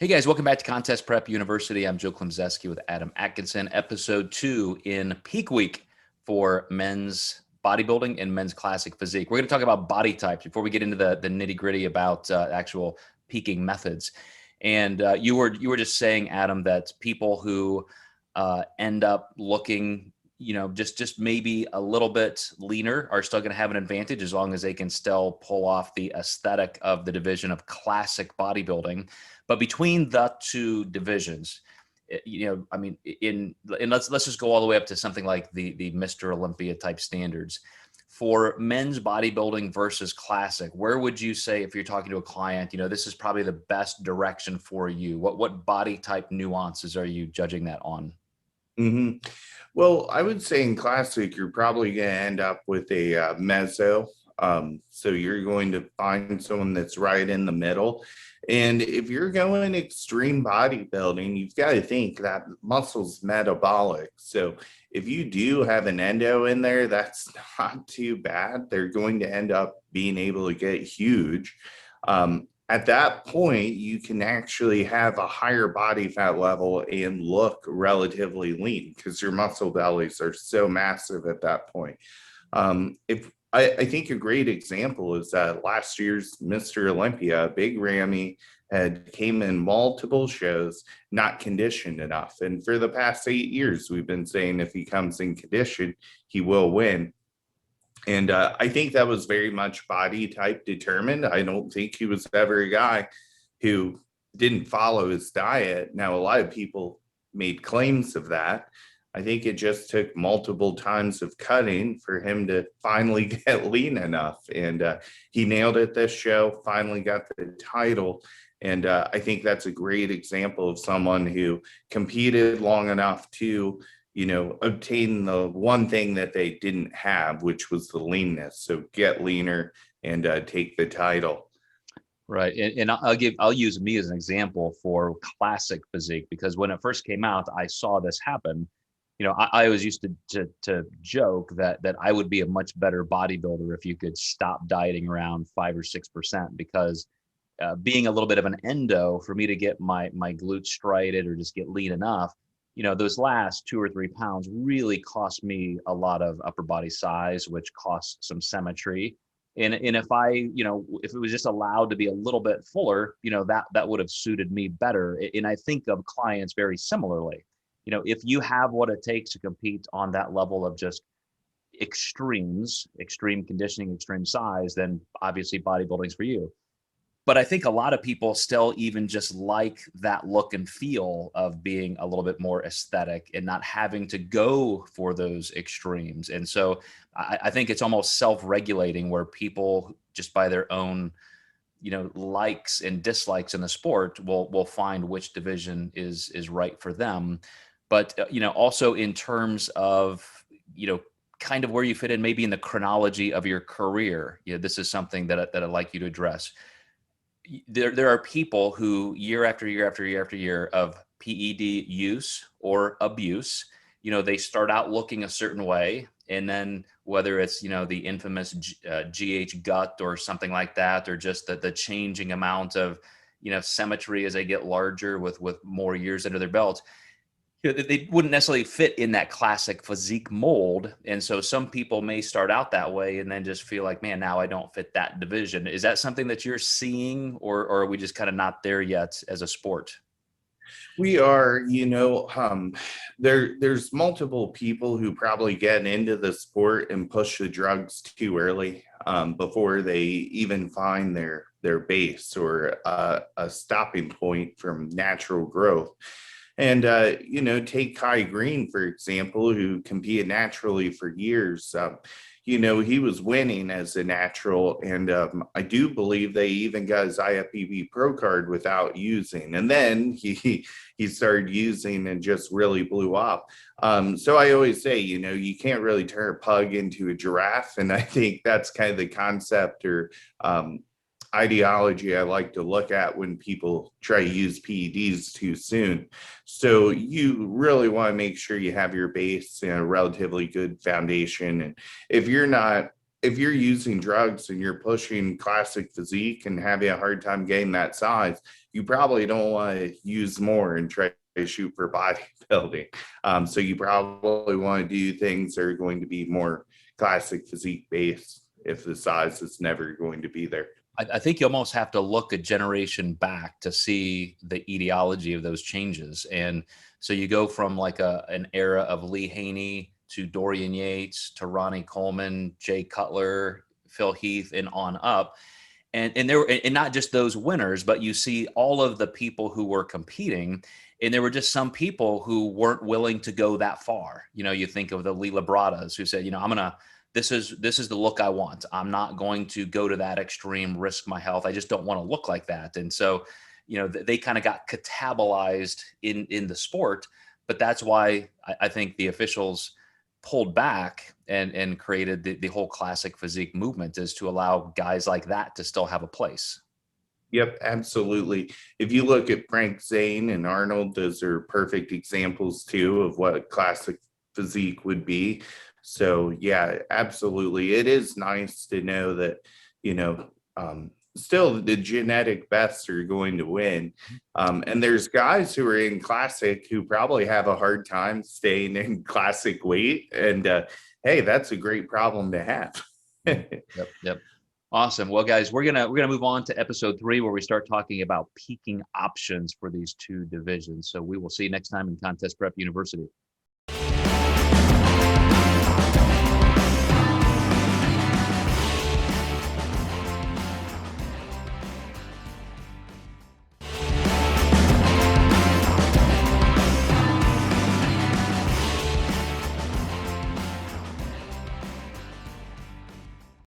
Hey guys, welcome back to Contest Prep University. I'm Joe Klemczewski with Adam Atkinson, episode 2 in peak week for men's bodybuilding and men's classic physique. We're going to talk about body types before we get into the nitty gritty about actual peaking methods. And you were just saying, Adam, that people who end up looking, just maybe a little bit leaner are still going to have an advantage as long as they can still pull off the aesthetic of the division of classic bodybuilding. But between the two divisions, and let's just go all the way up to something like the Mr. Olympia type standards. For men's bodybuilding versus classic, where would you say, if you're talking to a client, this is probably the best direction for you? What body type nuances are you judging that on? Mm-hmm. Well, I would say in classic, you're probably going to end up with a mezzo. So you're going to find someone that's right in the middle. And if you're going extreme bodybuilding, you've got to think that muscle's metabolic. So if you do have an endo in there, that's not too bad. They're going to end up being able to get huge. At that point, you can actually have a higher body fat level and look relatively lean because your muscle bellies are so massive at that point. If I think a great example is that last year's Mr. Olympia, Big Ramy, had came in multiple shows, not conditioned enough. And for the past 8 years, we've been saying if he comes in condition, he will win. And I think that was very much body type determined. I don't think he was ever a guy who didn't follow his diet. Now, a lot of people made claims of that. I think it just took multiple times of cutting for him to finally get lean enough. And he nailed it this show, finally got the title. And I think that's a great example of someone who competed long enough to obtain the one thing that they didn't have, which was the leanness. So get leaner and take the title. Right. And I'll use me as an example for classic physique, because when it first came out, I saw this happen. I always used to joke that I would be a much better bodybuilder if you could stop dieting around 5 or 6%, because being a little bit of an endo, for me to get my glutes striated or just get lean enough, those last 2 or 3 pounds really cost me a lot of upper body size, which costs some symmetry. And if if it was just allowed to be a little bit fuller, that would have suited me better. And I think of clients very similarly. If you have what it takes to compete on that level of just extreme conditioning, extreme size, then obviously bodybuilding's for you. But I think a lot of people still even just like that look and feel of being a little bit more aesthetic and not having to go for those extremes. And so I think it's almost self-regulating, where people just by their own, likes and dislikes in the sport will find which division is right for them. But, also in terms of, kind of where you fit in, maybe in the chronology of your career, this is something that I'd like you to address. There are people who year after year after year after year of PED use or abuse, they start out looking a certain way. And then whether it's, the infamous GH gut or something like that, or just the changing amount of, symmetry as they get larger with more years under their belt, they wouldn't necessarily fit in that classic physique mold. And so some people may start out that way and then just feel like, man, now I don't fit that division. Is that something that you're seeing, or are we just kind of not there yet as a sport? We are, there's multiple people who probably get into the sport and push the drugs too early before they even find their base or a stopping point from natural growth. And, take Kai Green, for example, who competed naturally for years. He was winning as a natural. And I do believe they even got his IFBB Pro card without using. And then he started using and just really blew up. So I always say, you can't really turn a pug into a giraffe. And I think that's kind of the concept or ideology I like to look at when people try to use PEDs too soon. So you really want to make sure you have your base and a relatively good foundation. And if you're not if you're using drugs and you're pushing classic physique and having a hard time getting that size, you probably don't want to use more and try to shoot for bodybuilding. So you probably want to do things that are going to be more classic physique based if the size is never going to be there. I think you almost have to look a generation back to see the etiology of those changes. And so you go from like an era of Lee Haney to Dorian Yates to Ronnie Coleman, Jay Cutler, Phil Heath, and on up. And there were, and not just those winners, but you see all of the people who were competing, and there were just some people who weren't willing to go that far. You know, you think of the Lee Labradas who said, you know, this is the look I want. I'm not going to go to that extreme, risk my health. I just don't want to look like that. And so, you know, they kind of got catabolized in the sport, but that's why I think the officials pulled back and created the whole classic physique movement, is to allow guys like that to still have a place. Yep, absolutely. If you look at Frank Zane and Arnold, those are perfect examples too of what classic physique would be. So yeah, absolutely. It is nice to know that, you know, still the genetic best are going to win. And there's guys who are in classic who probably have a hard time staying in classic weight. And hey, that's a great problem to have. Yep. Awesome. Well, guys, we're gonna move on to episode 3, where we start talking about peaking options for these two divisions. So we will see you next time in Contest Prep University.